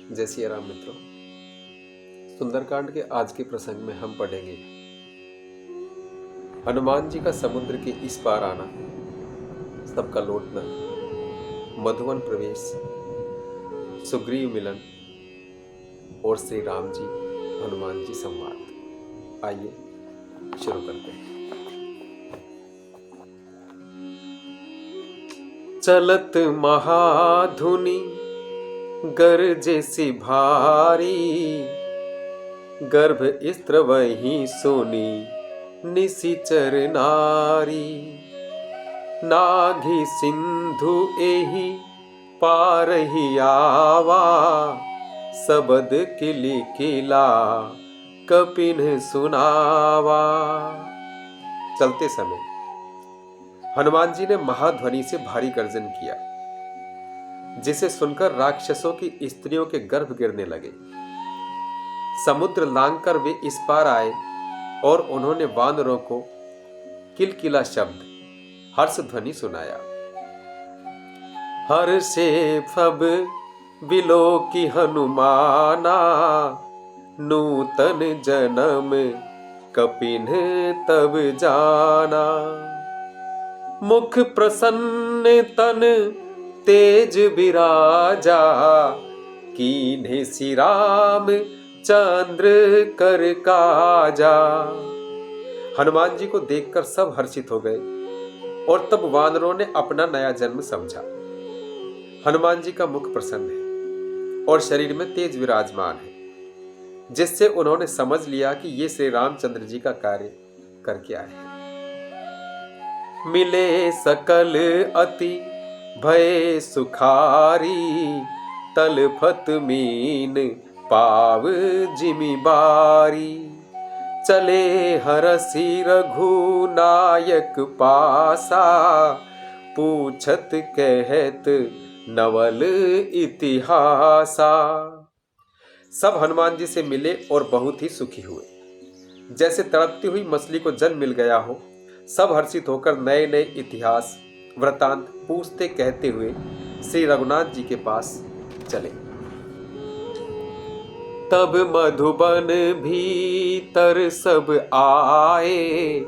जय सिया राम मित्रों। सुंदरकांड के आज के प्रसंग में हम पढ़ेंगे हनुमान जी का समुद्र के इस पार आना, सबका लौटना, मधुवन प्रवेश, सुग्रीव मिलन और श्री राम जी हनुमान जी संवाद। आइए शुरू करते हैं। चलत महाधुनि गरजे सी भारी, गर्भ स्त्र वही सोनी निशिचर नारी। नाघी सिंधु एही पार ही आवा, सबद किली किला कपिन सुनावा। चलते समय हनुमान जी ने महाध्वनि से भारी गर्जन किया, जिसे सुनकर राक्षसों की स्त्रियों के गर्भ गिरने लगे। समुद्र लांघकर वे इस पार आए और उन्होंने वानरों को किलकिला शब्द हर्ष ध्वनि सुनाया। हर्षे फब बिलो की हनुमाना, नूतन जन्म कपिन तब जाना। मुख प्रसन्न तन तेज विराजा, कीन्हे श्री राम चंद्र कर काजा। हनुमान जी को देखकर सब हर्षित हो गए और तब वानरों ने अपना नया जन्म समझा। हनुमान जी का मुख प्रसन्न है और शरीर में तेज विराजमान है, जिससे उन्होंने समझ लिया कि ये श्री रामचंद्र जी का कार्य करके आए हैं। मिले सकल अति भय सुखारी, तलफत मीन पाव जिमि बारी। चले हरसि रघुनायक पासा, पूछत कहत नवल इतिहासा। सब हनुमान जी से मिले और बहुत ही सुखी हुए, जैसे तड़पती हुई मछली को जल मिल गया हो। सब हर्षित होकर नए नए इतिहास वृतांत पूछते कहते हुए श्री रघुनाथ जी के पास चले। तब मधुबन भीतर सब आए,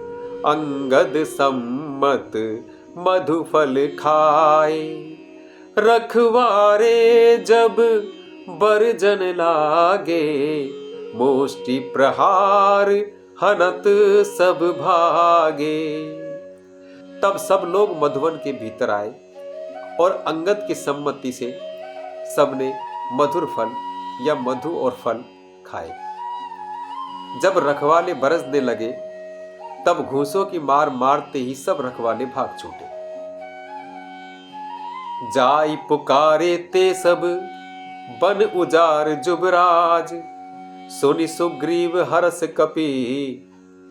अंगद सम्मत मधुफल खाए। रखवारे जब बरजन लागे, मुष्टि प्रहार हनत सब भागे। तब सब लोग मधुवन के भीतर आए और अंगद की सम्मति से सबने मधुर फल या मधु और फल खाए। जब रखवाले बरसने लगे, तब घूंसों की मार मारते ही सब रखवाले भाग छूटे। जाई पुकारे ते सब बन उजार जुबराज, सुनि सुग्रीव हरस कपि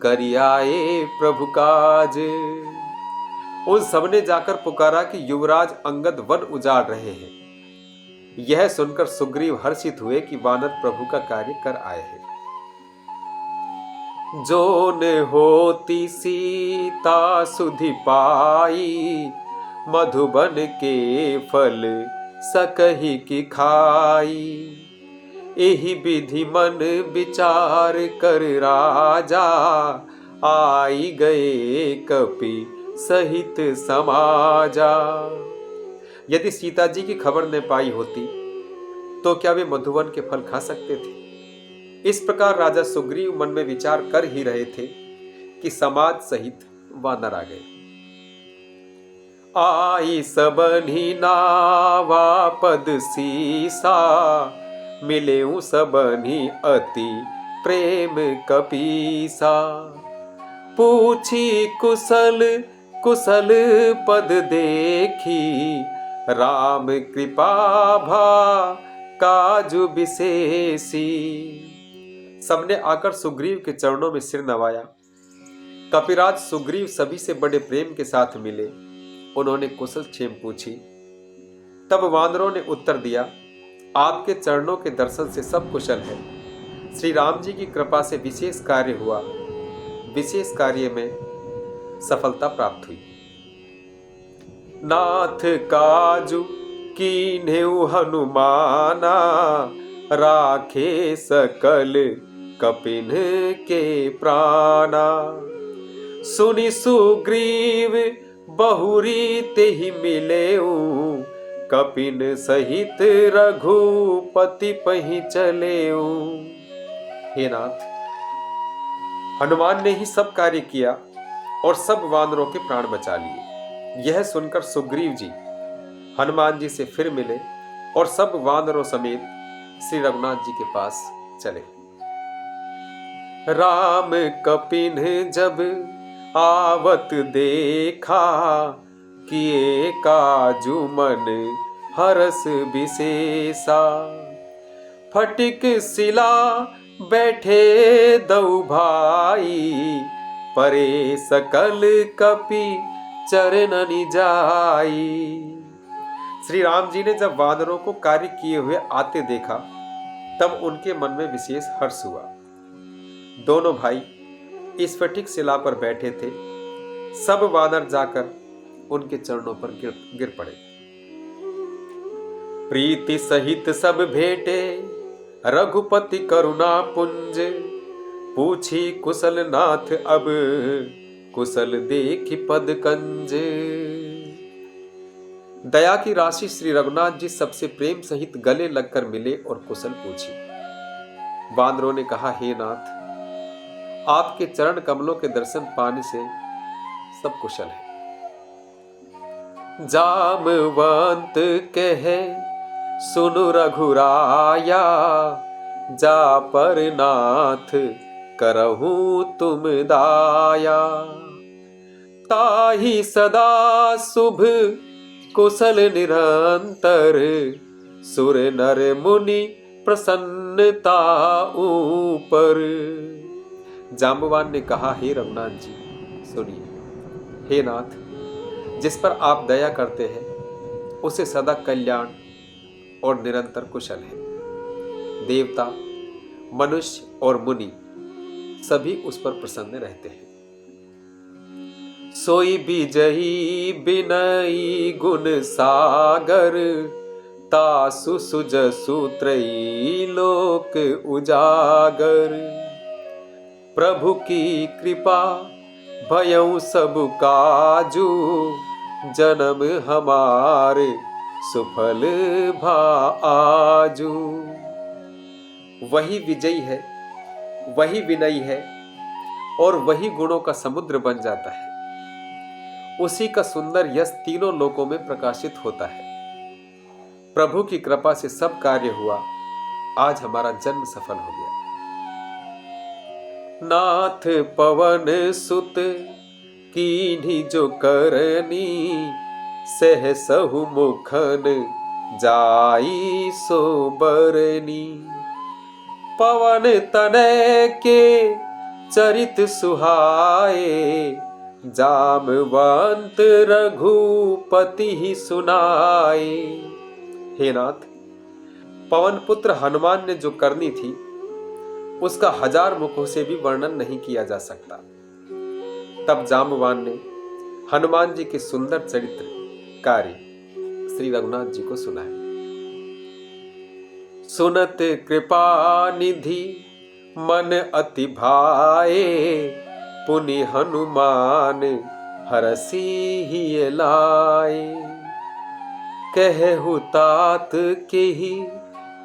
करियाए प्रभु काज। उन सबने जाकर पुकारा कि युवराज अंगद वन उजाड़ रहे हैं। यह सुनकर सुग्रीव हर्षित हुए कि वानर प्रभु का कार्य कर आए हैं। जोन होती सीता सुधि पाई, मधुबन के फल सकहि की खाई। एहि विधि मन विचार कर राजा, आई गए कपि सहित समाजा। यदि सीता जी की खबर न पाई होती तो क्या वे मधुवन के फल खा सकते थे? इस प्रकार राजा सुग्रीव मन में विचार कर ही रहे थे कि समाज सहित वानर आ गए। आई सबनि नावा पद सीसा, मिलेऊ सबनि अति प्रेम कपीसा। पूछी कुशल कुशल पद देखी, राम कृपा भा काजु विशेषी। सबने आकर सुग्रीव के चरणों में सिर नवाया। कपिराज सुग्रीव सभी से बड़े प्रेम के साथ मिले। उन्होंने कुशल क्षेम पूछी। तब वानरों ने उत्तर दिया, आपके चरणों के दर्शन से सब कुशल है। श्री राम जी की कृपा से विशेष कार्य हुआ, विशेष कार्य में सफलता प्राप्त हुई। नाथ काजु कीन्हेउ हनुमाना, राखे सकल कपिन के प्राणा। सुनि सुग्रीव बहुरी तेहि मिलेऊ, कपिन सहित रघुपति पहि चलेऊ। हे नाथ, हनुमान ने ही सब कार्य किया और सब वानरों के प्राण बचा लिए। यह सुनकर सुग्रीव जी हनुमान जी से फिर मिले और सब वानरों समेत श्री रघुनाथ जी के पास चले। राम कपिन जब आवत देखा, किए काजू मन हरस विशेषा। फटिक शिला बैठे दऊ भाई, परे सकल कपि चरणनि जाई। श्री राम जी ने जब वानरों को कार्य किए हुए आते देखा, तब उनके मन में विशेष हर्ष हुआ। दोनों भाई इस फटिक शिला पर बैठे थे। सब वानर जाकर उनके चरणों पर गिर पड़े। प्रीति सहित सब भेंटे, रघुपति करुणा पुंज। पूछी कुशल नाथ अब, कुशल देखि पद कंज। दया की राशि श्री रघुनाथ जी सबसे प्रेम सहित गले लगकर मिले और कुशल पूछी। वानरों ने कहा, हे नाथ, आपके चरण कमलों के दर्शन पाने से सब कुशल है। जामवंत कहे सुनु रघुराया, जा पर नाथ करहूं तुम दाया। ताहि सदा शुभ कुशल निरंतर, सुर नर मुनि प्रसन्नता ऊपर। जाम्बवान ने कहा, हे रघुनाथ जी सुनिए। हे नाथ, जिस पर आप दया करते हैं उसे सदा कल्याण और निरंतर कुशल है। देवता, मनुष्य और मुनि सभी उस पर प्रसन्न रहते हैं। सोई विजयी बिनयी गुण सागर, तासु सुजसु त्रयी लोक उजागर। प्रभु की कृपा भयउ सब काजू, जन्म हमारे सुफल भा आजू। वही विजयी है, वही विनयी है और वही गुणों का समुद्र बन जाता है। उसी का सुंदर यश तीनों लोकों में प्रकाशित होता है। प्रभु की कृपा से सब कार्य हुआ। आज हमारा जन्म सफल हो गया। नाथ पवन सुत कीन्ही जो करनी, सहसहु मुखन जाई सो बरनी। पवन तनय के चरित सुहाए, जामवंत रघुपति ही सुनाए। हे नाथ, पवन पुत्र हनुमान ने जो करनी थी उसका 1000 मुखों से भी वर्णन नहीं किया जा सकता। तब जाम्बवान ने हनुमान जी के सुंदर चरित्र कार्य श्री रघुनाथ जी को सुनाए। सुनत कृपा निधि मन अति भाए, पुनि हनुमान हरसी ही लाए। कहु तात के ही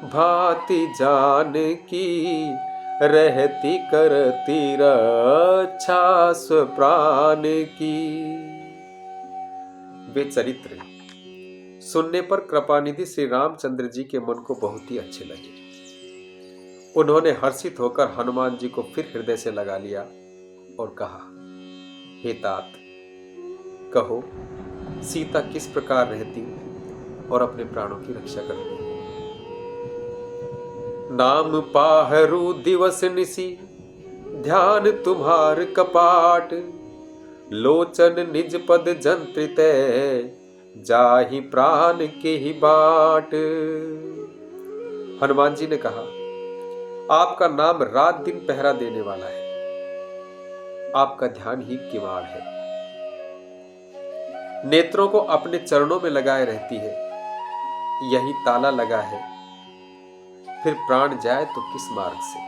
भांति जान की, रहती करती रक्षा स्वप्राण की। वे चरित्र सुनने पर कृपानिधि श्री रामचंद्र जी के मन को बहुत ही अच्छे लगे। उन्होंने हर्षित होकर हनुमान जी को फिर हृदय से लगा लिया और कहा, हे तात, कहो सीता किस प्रकार रहती और अपने प्राणों की रक्षा करती। नाम पाहरू दिवस निसी, ध्यान तुम्हार कपाट। लोचन निज पद जंत्रित, जाहि प्राण के ही बाट। हनुमान जी ने कहा, आपका नाम रात दिन पहरा देने वाला है। आपका ध्यान ही किवाड़ है। नेत्रों को अपने चरणों में लगाए रहती है, यही ताला लगा है। फिर प्राण जाए तो किस मार्ग से।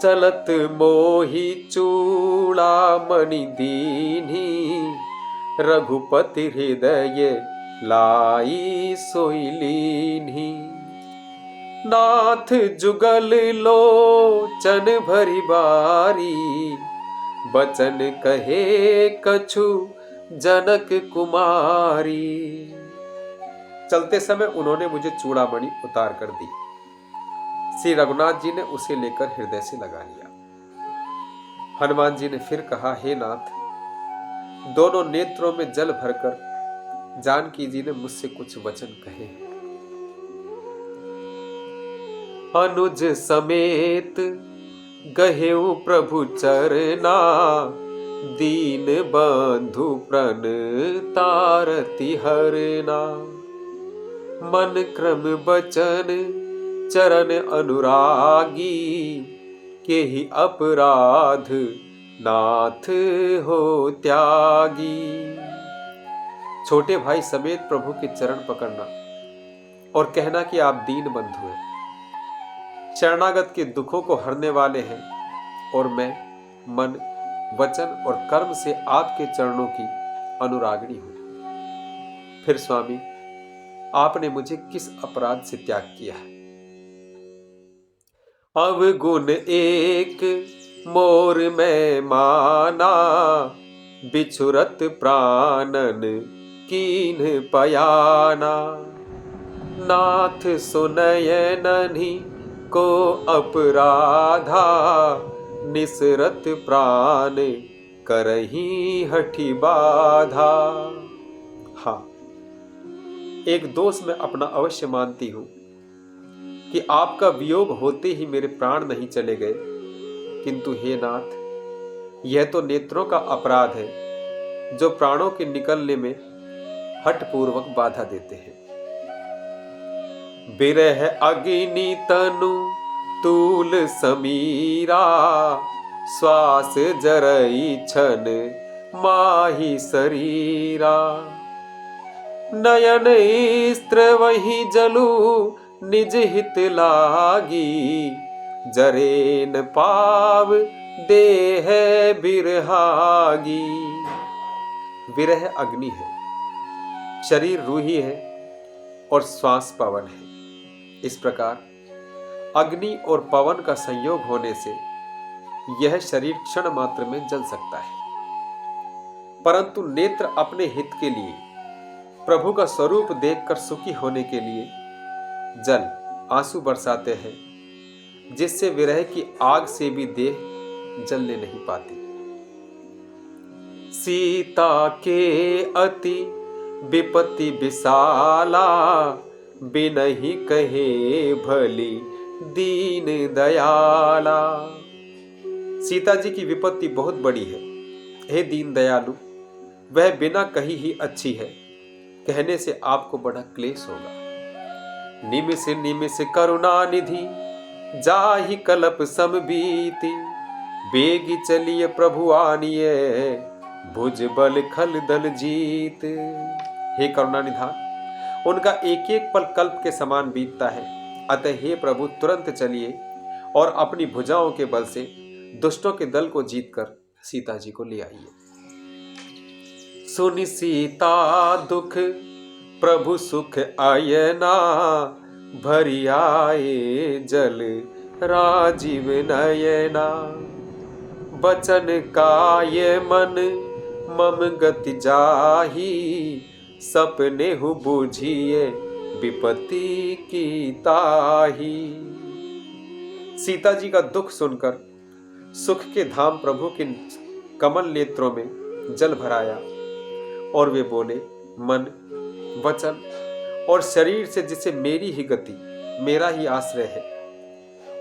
चलत मोहि चूड़ामणि दीन्ही, रघुपति हृदय लाई सोई लीन्ही। नाथ जुगल लोचन भरी बारी, बचन कहे कछु जनक कुमारी। चलते समय उन्होंने मुझे चूड़ामणि उतार कर दी। श्री रघुनाथ जी ने उसे लेकर हृदय से लगा लिया। हनुमान जी ने फिर कहा, हे नाथ, दोनों नेत्रों में जल भरकर जानकी जी ने मुझसे कुछ वचन कहे। अनुज समेत गहेउ प्रभु चरना, दीन बंधु प्रण तारति हरना। मन क्रम बचन चरण अनुरागी, केहि अपराध नाथ हो त्यागी। छोटे भाई समेत प्रभु के चरण पकड़ना और कहना कि आप दीन बंधु हैं, शरणागत के दुखों को हरने वाले हैं, और मैं मन वचन और कर्म से आपके चरणों की अनुरागिणी हूं। फिर स्वामी, आपने मुझे किस अपराध से त्याग किया है? अवगुण एक मोर में माना, बिछुरत प्राणन कीन पयाना। नाथ सुनय नन्ही को अपराधा, निसरत प्राण करही हठी बाधा। हाँ, एक दोष मैं अपना अवश्य मानती हूं कि आपका वियोग होते ही मेरे प्राण नहीं चले गए, किंतु हे नाथ, यह तो नेत्रों का अपराध है जो प्राणों के निकलने में हठपूर्वक बाधा देते हैं। बिरह अग्नि तनु तूल समीरा, श्वास जरई छन माही शरीरा। नयन स्त्र वही जलू निज हित लागी, जरे न पाव देह बिरहागी। विरह अग्नि है, शरीर रूही है और श्वास पवन है। इस प्रकार अग्नि और पवन का संयोग होने से यह शरीर क्षण मात्र में जल सकता है, परंतु नेत्र अपने हित के लिए, प्रभु का स्वरूप देखकर सुखी होने के लिए जल आंसू बरसाते हैं, जिससे विरह की आग से भी देह जलने नहीं पाती। सीता के अति विपत्ति विशाला, बिनहि कहे भली दीन दयाला। सीता जी की विपत्ति बहुत बड़ी है, हे दीन दयालु, वह बिना कही ही अच्छी है, कहने से आपको बड़ा क्लेश होगा। निमिष निमिष करुणा निधि, जाहि कल्प सम बीती। बेगी चलिए प्रभु आनिए, भुज बल खल दल जीत। हे करुणा निधान, उनका एक एक पल कल्प के समान बीतता है, अतः हे प्रभु तुरंत चलिए और अपनी भुजाओं के बल से दुष्टों के दल को जीतकर सीता जी को ले आइए। सुनि सीता दुख प्रभु सुख आयना, भरी आए जल राजीव नयना। बचन काय मन मम गति जाही, सपने हु बूझिए विपत्ति की ताही। सीता जी का दुख सुनकर सुख के धाम प्रभु के कमल नेत्रों में जल भराया और वे बोले, मन वचन और शरीर से जिसे मेरी ही गति, मेरा ही आश्रय है,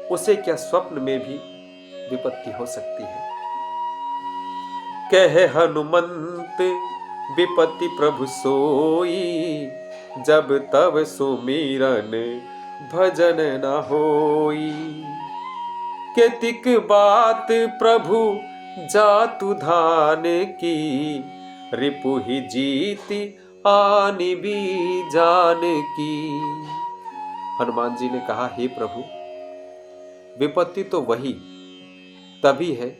उसे क्या स्वप्न में भी विपत्ति हो सकती है। कहे हनुमंत विपत्ति प्रभु सोई, जब तब सुमिरन भजन न होई। केतिक बात प्रभु जातु धान की, रिपु ही जीति आनि भी जान की। हनुमान जी ने कहा, हे प्रभु, विपत्ति तो वही तभी है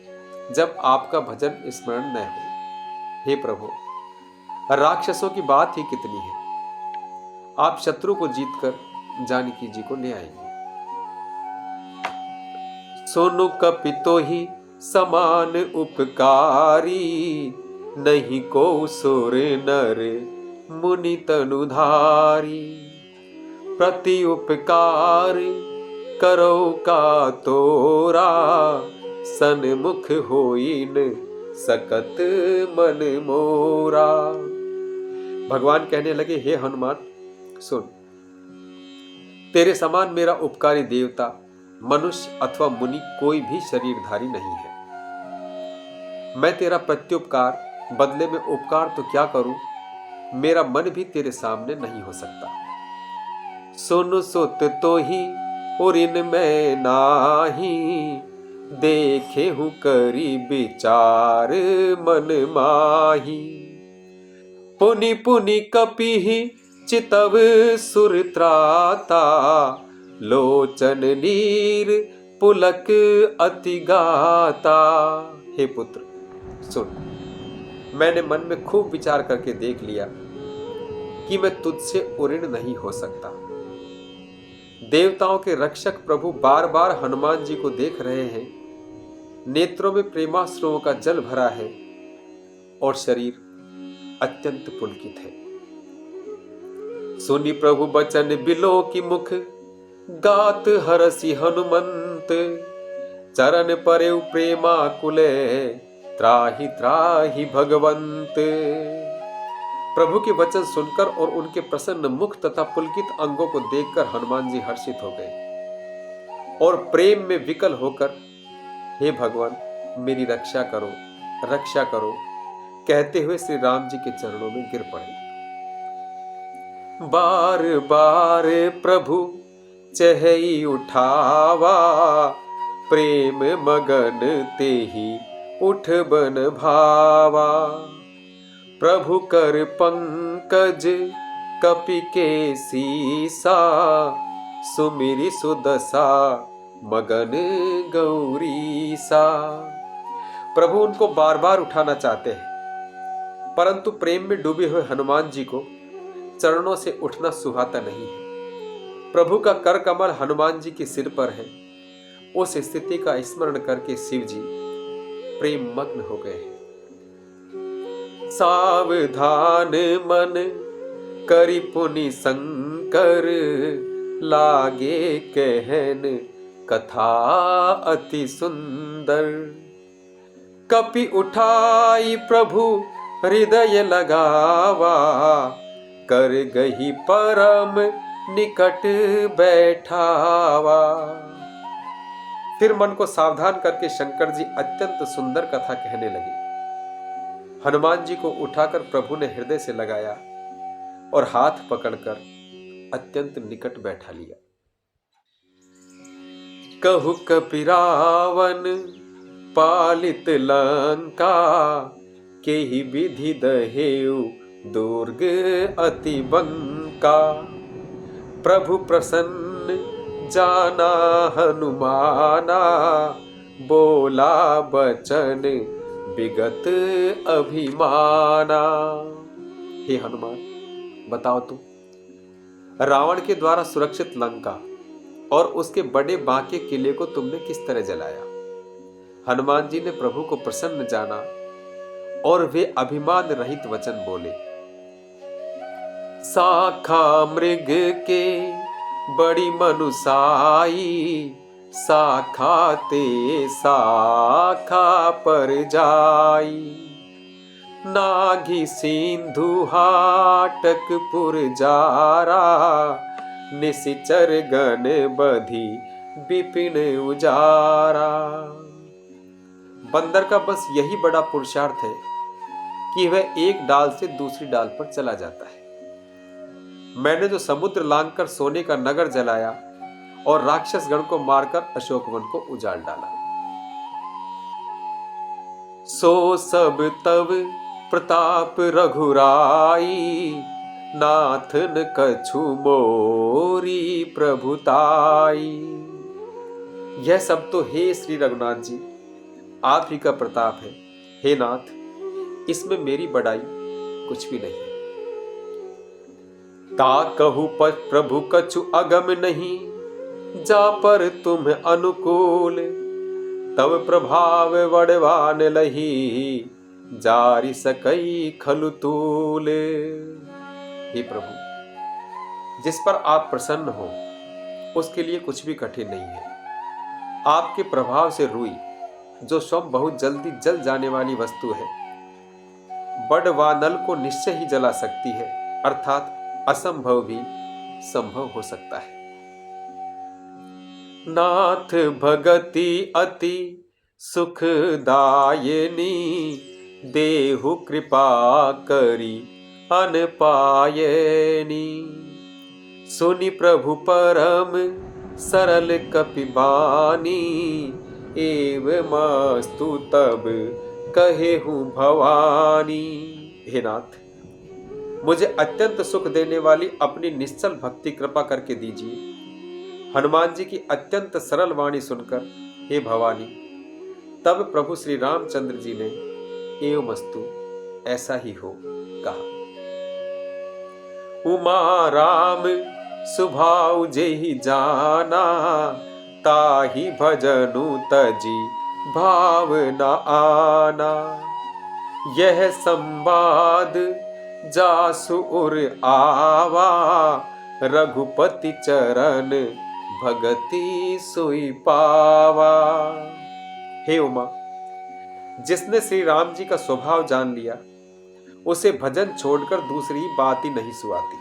जब आपका भजन स्मरण न हो। हे प्रभु, राक्षसों की बात ही कितनी है, आप शत्रु को जीतकर जानकी जी को ले आएंगे। सोनु कपितो ही समान उपकारी, नहीं को सुर नर मुनि तनुधारी। प्रति उपकार करो का तोरा, सन्मुख होइन सकत मन मोरा। भगवान कहने लगे, हे हनुमान, सुन, तेरे समान मेरा उपकारी देवता, मनुष्य अथवा मुनि कोई भी शरीरधारी नहीं है। मैं तेरा प्रत्युपकार बदले में उपकार तो क्या करूं, मेरा मन भी तेरे सामने नहीं हो सकता। सुन सुत तो ही और इनमें नाही, देखे हूं करी विचार मन माही। पुनि पुनि कपि ही चितव सुर त्राता, लोचन नीर पुलक अति गाता। हे पुत्र, सुन, मैंने मन में खूब विचार करके देख लिया कि मैं तुझसे उऋण नहीं हो सकता। देवताओं के रक्षक प्रभु बार बार हनुमान जी को देख रहे हैं, नेत्रों में प्रेमाश्रुओं का जल भरा है और शरीर अत्यंत पुलकित है। सुनी प्रभु बचन बिलो की मुख, गात हरसि हनुमंत। चरण परेउ प्रेमा कुले, त्राहि त्राहि भगवंत। प्रभु के वचन सुनकर और उनके प्रसन्न मुख तथा पुलकित अंगों को देखकर हनुमान जी हर्षित हो गए और प्रेम में विकल होकर, हे भगवान, मेरी रक्षा करो, रक्षा करो, कहते हुए श्री राम जी के चरणों में गिर पड़े। बार बार प्रभु चहई उठावा, प्रेम मगन तेहि उठ बन भावा। प्रभु कर पंकज कपि के सीसा, सुमिरि सुदशा मगन गौरीसा। प्रभु उनको बार बार उठाना चाहते हैं, परंतु प्रेम में डूबे हुए हनुमान जी को चरणों से उठना सुहाता नहीं है। प्रभु का कर कमल हनुमान जी के सिर पर है। उस स्थिति का स्मरण करके शिव जी प्रेम मग्न हो गए हैं। सावधान मन करि पुनि शंकर, लागे कहन कथा अति सुंदर। कपि उठाई प्रभु हृदय लगावा, कर गही परम निकट बैठावा। फिर मन को सावधान करके शंकर जी अत्यंत सुंदर कथा कहने लगे। हनुमान जी को उठाकर प्रभु ने हृदय से लगाया और हाथ पकड़कर अत्यंत निकट बैठा लिया। कहु कपि रावण पालित लंका, केहि विधि दहेउ दुर्ग अति बंका। प्रभु प्रसन्न जाना हनुमाना, बोला बचन विगत अभिमाना। हे हनुमान, बताओ तुम, रावण के द्वारा सुरक्षित लंका और उसके बड़े बांके किले को तुमने किस तरह जलाया। हनुमान जी ने प्रभु को प्रसन्न जाना और वे अभिमान रहित वचन बोले। साखा मृग के बड़ी मनुसाई, साखा ते साखा पर जाई। नाघी सिंधु हाटक पुर जारा, निशिचर गण बधी विपिन उजारा। बंदर का बस यही बड़ा पुरुषार्थ है कि वह एक डाल से दूसरी डाल पर चला जाता है। मैंने जो समुद्र लांघकर सोने का नगर जलाया और राक्षस गण को मारकर अशोक वन को उजाड़ डाला, सो सब तब प्रताप रघुराई, नाथ न कछु मोरी प्रभुताई। यह सब तो हे श्री रघुनाथ जी आप ही का प्रताप है। हे नाथ, इसमें मेरी बड़ाई कुछ भी नहीं है। ता कहु पर प्रभु कछु अगम नहीं, जा पर तुम अनुकूल, तब प्रभाव वड़वान लही, जारी सकई खलु तूल। हे प्रभु, जिस पर आप प्रसन्न हो उसके लिए कुछ भी कठिन नहीं है। आपके प्रभाव से रुई, जो स्वयं बहुत जल्दी जल जाने वाली वस्तु है, बड़ वानल को निश्चय ही जला सकती है, अर्थात असंभव भी संभव हो सकता है। नाथ भगति अति सुखदायिनी, देहु कृपा करी अन पायनी। सुनि प्रभु परम सरल कपिबानी, एवमस्तु तब कहेहु भवानी। हे नाथ, मुझे अत्यंत सुख देने वाली अपनी निश्चल भक्ति कृपा करके दीजिए। हनुमान जी की अत्यंत सरल वाणी सुनकर हे भवानी, तब प्रभु श्री रामचंद्र जी ने एवमस्तु ऐसा ही हो कहा। उमा राम सुभाव जेहि जाना, ताहि भजनु तजी भाव न आना। यह संवाद जासु उर आवा, रघुपति चरण भगति सोई पावा। हे उमा, जिसने श्री राम जी का स्वभाव जान लिया, उसे भजन छोड़कर दूसरी बात ही नहीं सुहाती।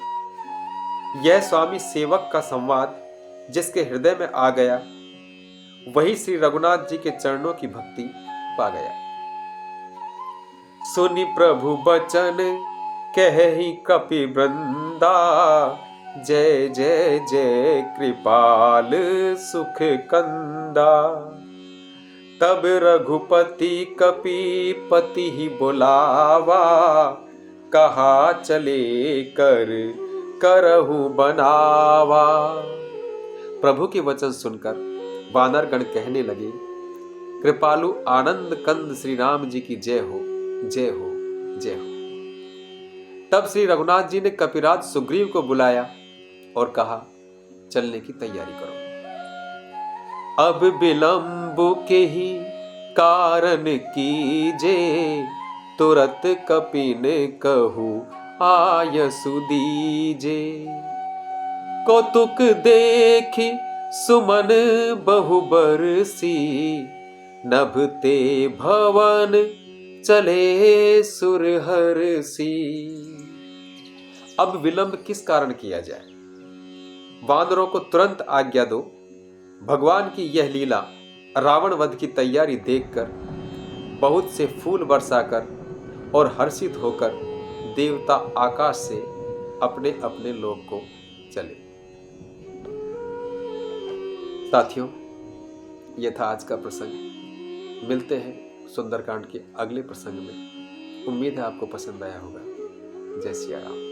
यह स्वामी सेवक का संवाद जिसके हृदय में आ गया, वही श्री रघुनाथ जी के चरणों की भक्ति पा गया। सुनि प्रभु बचन कहि कपि वृंदा, जय जय जय कृपाल सुख कंदा। तब रघुपति कपिपति ही बुलावा, कहा चले कर करहु बनावा। प्रभु के वचन सुनकर वानरगण कहने लगे, कृपालु आनंद कंद श्री राम जी की जय हो, जय हो, जय हो। तब श्री रघुनाथ जी ने कपिराज सुग्रीव को बुलाया और कहा, चलने की तैयारी करो। अब विलंब के ही कारण कीजे, तुरत कपिन कहू आयसु दीजे। कौतुक देखी सुमन बहु बरसी, नभते भवन चले सुरहरसी। अब विलंब किस कारण किया जाए? वानरों को तुरंत आज्ञा दो। भगवान की यह लीला रावण वध की तैयारी देखकर बहुत से फूल बरसाकर और हर्षित होकर देवता आकाश से अपने अपने लोक को चले। साथियों, यह था आज का प्रसंग। मिलते हैं सुंदरकांड के अगले प्रसंग में। उम्मीद है आपको पसंद आया होगा। जय सिया राम।